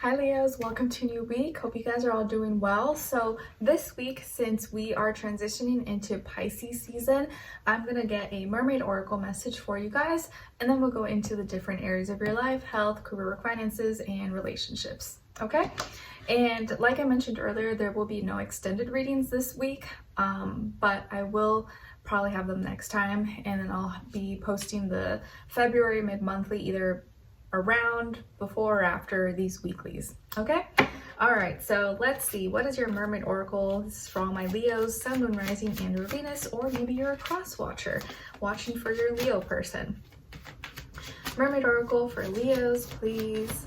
Hi Leos, welcome to a new week. Hope you guys are all doing well. So this week, since we are transitioning into Pisces season, I'm gonna get a mermaid oracle message for you guys, and then we'll go into the different areas of your life, health, career, finances, and relationships. Okay? And like I mentioned earlier, there will be no extended readings this week, but I will probably have them next time, and then I'll be posting the February mid-monthly either around, before, or after these weeklies. Okay? All right, so let's see. What is your mermaid oracle? This is for all my Leos, Sun, Moon, Rising, and or Venus, or maybe you're a cross watcher watching for your Leo person. Mermaid oracle for Leos, please.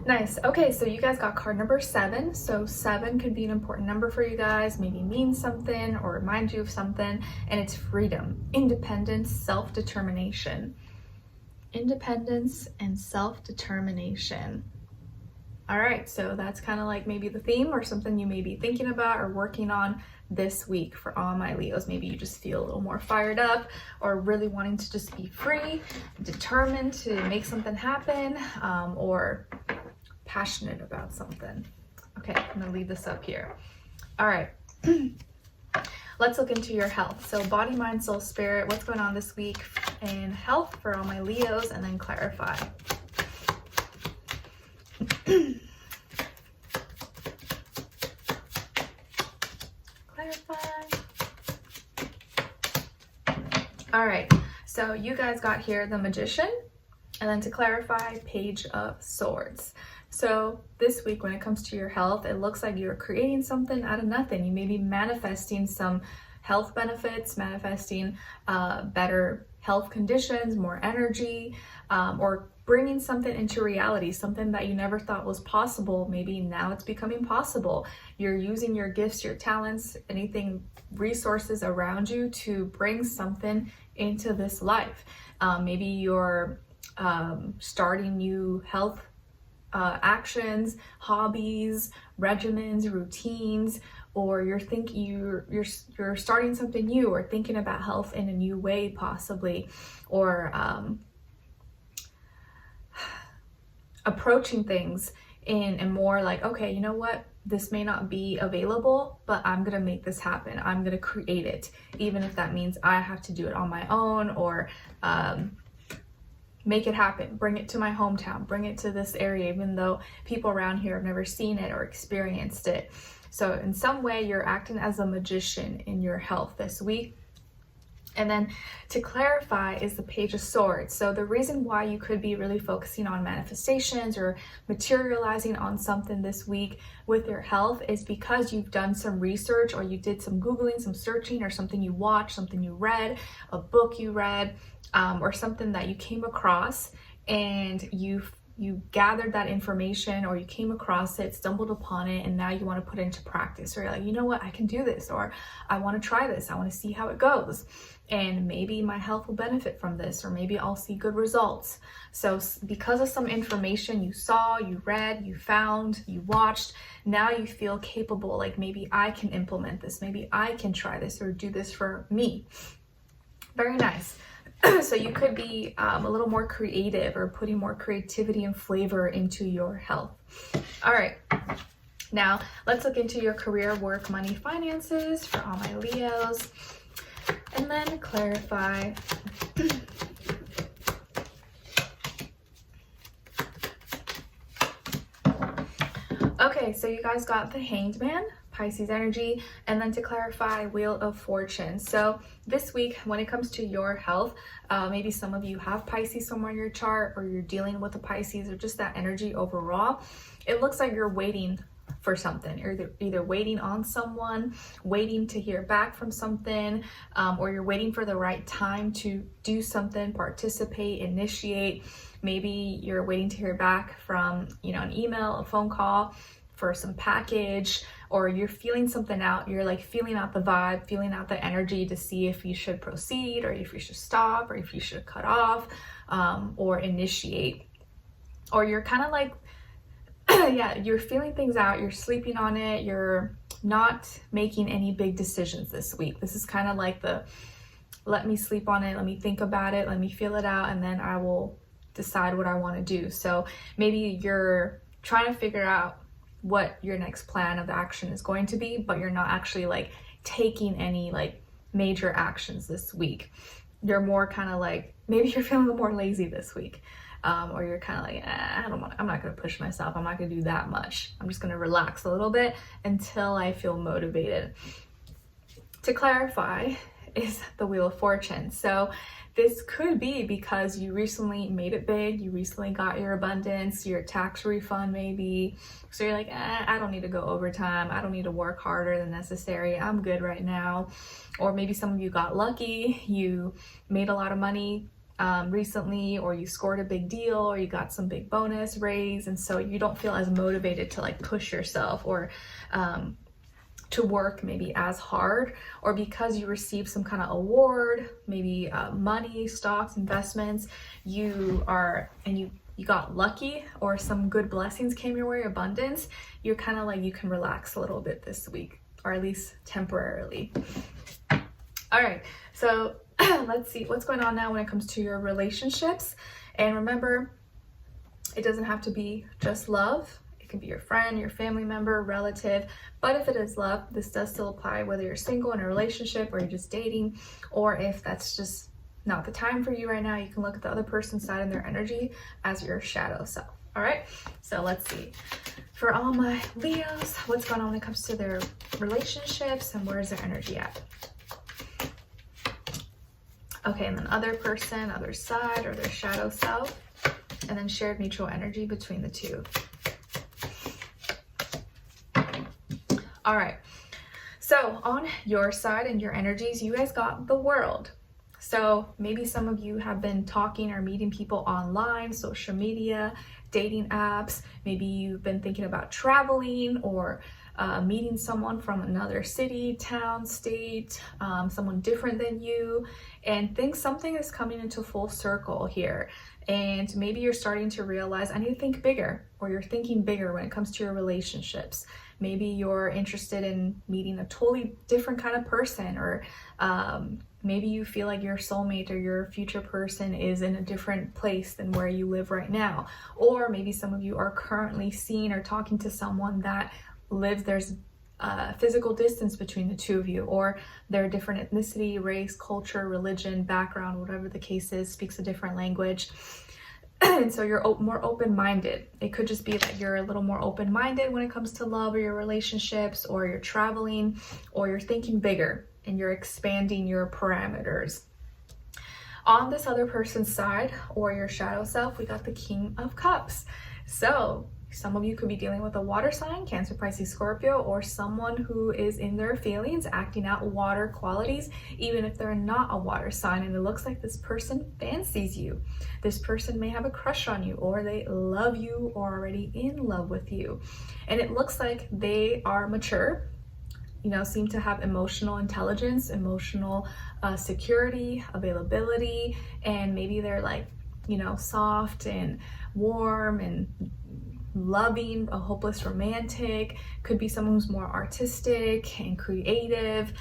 Nice. Okay, so you guys got card number 7. So 7 could be an important number for you guys, maybe mean something or remind you of something, and it's freedom, independence, self-determination. Independence and self-determination. All right, so that's kind of like maybe the theme or something you may be thinking about or working on this week for all my Leos. Maybe you just feel a little more fired up or really wanting to just be free, determined to make something happen, or passionate about something. Okay, I'm gonna leave this up here. All right, let's look into your health. So body, mind, soul, spirit, what's going on this week in health for all my Leos, and then clarify. Clarify. All right, so you guys got here the Magician, and then to clarify, Page of Swords. So this week, when it comes to your health, it looks like you're creating something out of nothing. You may be manifesting some health benefits, manifesting better health conditions, more energy, or bringing something into reality, something that you never thought was possible. Maybe now it's becoming possible. You're using your gifts, your talents, anything, resources around you to bring something into this life. Maybe you're starting new health actions, hobbies, regimens, routines, or you're starting something new or thinking about health in a new way possibly, or approaching things in a more like, okay, you know what, this may not be available, but I'm gonna make this happen. I'm gonna create it, even if that means I have to do it on my own, or make it happen, bring it to my hometown, bring it to this area, even though people around here have never seen it or experienced it. So in some way, you're acting as a magician in your health this week. And then to clarify is the Page of Swords. So the reason why you could be really focusing on manifestations or materializing on something this week with your health is because you've done some research, or you did some Googling, some searching, or something you watched, something you read, a book you read, or something that you came across, and you gathered that information, or you came across it, stumbled upon it, and now you want to put it into practice, or you're like, you know what, I can do this, or I want to try this, I want to see how it goes, and maybe my health will benefit from this, or maybe I'll see good results. So because of some information you saw, you read, you found, you watched, now you feel capable, like maybe I can implement this, maybe I can try this or do this for me. Very nice. So you could be a little more creative, or putting more creativity and flavor into your health. All right, now let's look into your career, work, money, finances for all my Leos, and then clarify. Okay, so you guys got the Hanged Man, Pisces energy, and then to clarify, Wheel of Fortune. So this week, when it comes to your health, maybe some of you have Pisces somewhere in your chart, or you're dealing with a Pisces, or just that energy overall. It looks like you're waiting for something. You're either waiting on someone, waiting to hear back from something, or you're waiting for the right time to do something, participate, initiate. Maybe you're waiting to hear back from, an email, a phone call for some package, or you're feeling something out. You're like feeling out the vibe, feeling out the energy to see if you should proceed, or if you should stop, or if you should cut off, or initiate. Or you're kind of like, yeah, you're feeling things out, you're sleeping on it, you're not making any big decisions this week. This is kind of like the let me sleep on it, let me think about it, let me feel it out, and then I will decide what I want to do. So maybe you're trying to figure out what your next plan of action is going to be, but you're not actually like taking any like major actions this week. You're more kind of like, maybe you're feeling more lazy this week. Or you're kind of like, I'm not going to push myself. I'm not going to do that much. I'm just going to relax a little bit until I feel motivated. To clarify is the Wheel of Fortune. So this could be because you recently made it big. You recently got your abundance, your tax refund maybe. So you're like, I don't need to go overtime. I don't need to work harder than necessary. I'm good right now. Or maybe some of you got lucky. You made a lot of money recently, or you scored a big deal, or you got some big bonus raise, and so you don't feel as motivated to like push yourself or to work maybe as hard, or because you received some kind of award, maybe money, stocks, investments, you got lucky, or some good blessings came your way, abundance, you're kind of like, you can relax a little bit this week, or at least temporarily. All right, so let's see what's going on now when it comes to your relationships. And remember, it doesn't have to be just love. It can be your friend, your family member, relative. But if it is love, this does still apply whether you're single in a relationship or you're just dating, or if that's just not the time for you right now, you can look at the other person's side and their energy as your shadow self. All right, so let's see. For all my Leos, what's going on when it comes to their relationships and where's their energy at? Okay, and then other person, other side, or their shadow self, and then shared mutual energy between the two. All right, so on your side and your energies, you guys got the World. So maybe some of you have been talking or meeting people online, social media, dating apps. Maybe you've been thinking about traveling or meeting someone from another city, town, state, someone different than you, and think something is coming into full circle here. And maybe you're starting to realize, I need to think bigger, or you're thinking bigger when it comes to your relationships. Maybe you're interested in meeting a totally different kind of person, or maybe you feel like your soulmate or your future person is in a different place than where you live right now. Or maybe some of you are currently seeing or talking to someone that lives, there's physical distance between the two of you, or they're a different ethnicity, race, culture, religion, background, whatever the case is, speaks a different language. And so you're more open-minded. It could just be that you're a little more open-minded when it comes to love or your relationships, or you're traveling, or you're thinking bigger and you're expanding your parameters. On this other person's side, or your shadow self, we got the King of Cups. So some of you could be dealing with a water sign, Cancer, Pisces, Scorpio, or someone who is in their feelings, acting out water qualities, even if they're not a water sign. And it looks like this person fancies you. This person may have a crush on you, or they love you, or already in love with you. And it looks like they are mature, seem to have emotional intelligence, emotional security, availability, and maybe they're like, soft and warm and loving, a hopeless romantic. Could be someone who's more artistic and creative,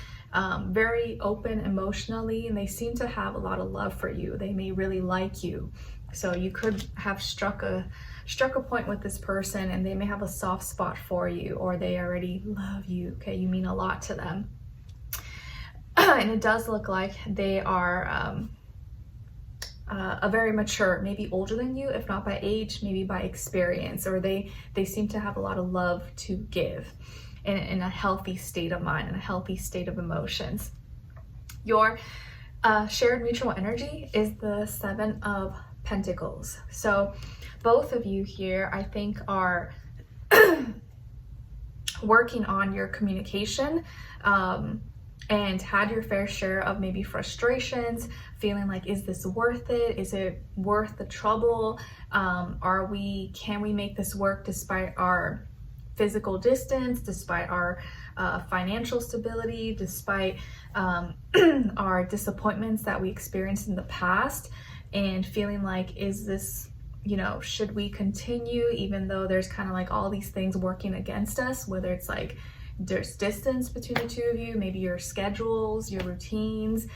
very open emotionally, and they seem to have a lot of love for you. They may really like you. So you could have struck a point with this person, and they may have a soft spot for you, or they already love you. Okay, you mean a lot to them. And it does look like they are a very mature, maybe older than you, if not by age, maybe by experience, or they seem to have a lot of love to give in a healthy state of mind and a healthy state of emotions. Your shared mutual energy is the Seven of Pentacles. So both of you here, I think, are working on your communication, and had your fair share of maybe frustrations, feeling like, is this worth it? Is it worth the trouble? Can we make this work despite our physical distance, despite our financial stability, despite our disappointments that we experienced in the past, and feeling like, is this, should we continue, even though there's kind of like all these things working against us, whether it's like there's distance between the two of you, maybe your schedules, your routines,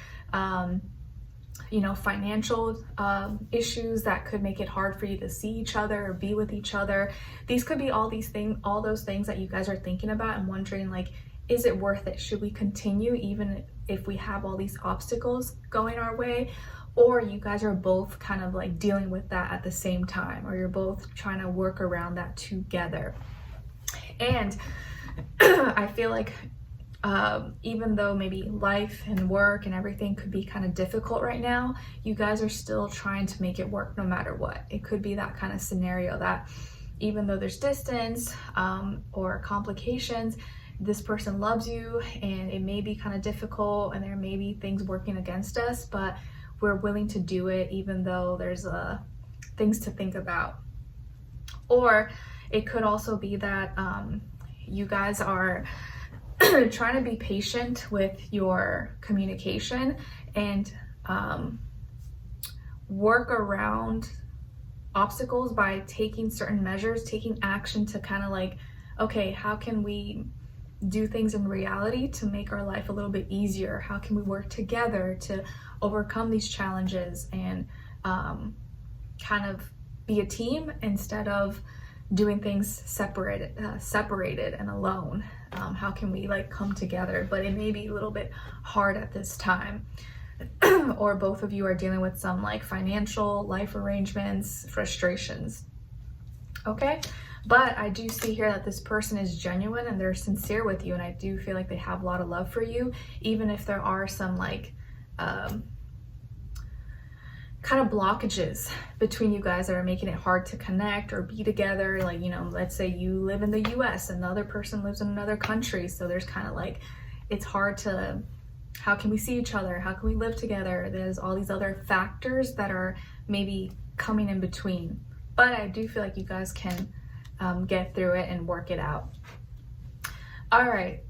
financial issues that could make it hard for you to see each other or be with each other. These could be all those things that you guys are thinking about and wondering, like, is it worth it? Should we continue even if we have all these obstacles going our way? Or you guys are both kind of like dealing with that at the same time, or you're both trying to work around that together. And I feel like even though maybe life and work and everything could be kind of difficult right now, you guys are still trying to make it work no matter what. It could be that kind of scenario that even though there's distance or complications, this person loves you, and it may be kind of difficult and there may be things working against us, but we're willing to do it even though there's things to think about. Or it could also be that you guys are trying to be patient with your communication and work around obstacles by taking certain measures, taking action to kind of like, okay, how can we do things in reality to make our life a little bit easier? How can we work together to overcome these challenges and kind of be a team instead of doing things separated and alone? How can we like come together? But it may be a little bit hard at this time. Or both of you are dealing with some like financial, life arrangements, frustrations. Okay? But I do see here that this person is genuine and they're sincere with you, and I do feel like they have a lot of love for you, even if there are some like kind of blockages between you guys that are making it hard to connect or be together. Like, let's say you live in the US and the other person lives in another country, so there's kind of like, it's hard to, how can we see each other? How can we live together? There's all these other factors that are maybe coming in between. But I do feel like you guys can get through it and work it out. All right,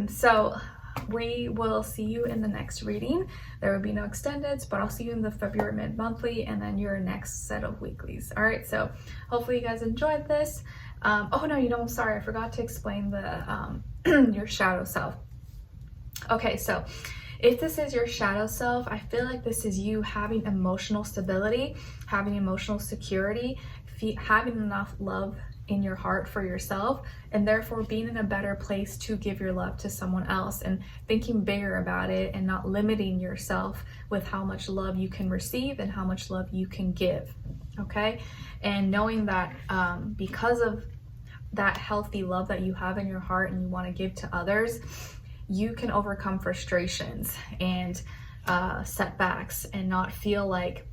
so we will see you in the next reading. There will be no extendeds, but I'll see you in the February mid-monthly and then your next set of weeklies. All right, so hopefully you guys enjoyed this. I'm sorry, I forgot to explain the your shadow self. Okay, so if this is your shadow self, I feel like this is you having emotional stability, having emotional security, having enough love in your heart for yourself, and therefore being in a better place to give your love to someone else, and thinking bigger about it and not limiting yourself with how much love you can receive and how much love you can give. Okay, and knowing that because of that healthy love that you have in your heart and you want to give to others, you can overcome frustrations and setbacks and not feel like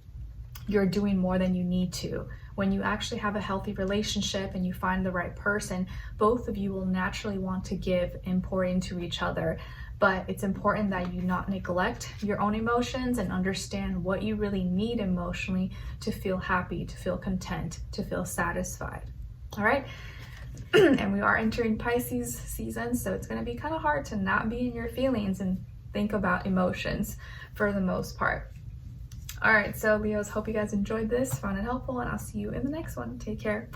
you're doing more than you need to. When you actually have a healthy relationship and you find the right person, both of you will naturally want to give and pour into each other. But it's important that you not neglect your own emotions and understand what you really need emotionally to feel happy, to feel content, to feel satisfied. All right. And we are entering Pisces season, so it's going to be kind of hard to not be in your feelings and think about emotions for the most part. All right, so Leos, hope you guys enjoyed this, found it helpful, and I'll see you in the next one. Take care.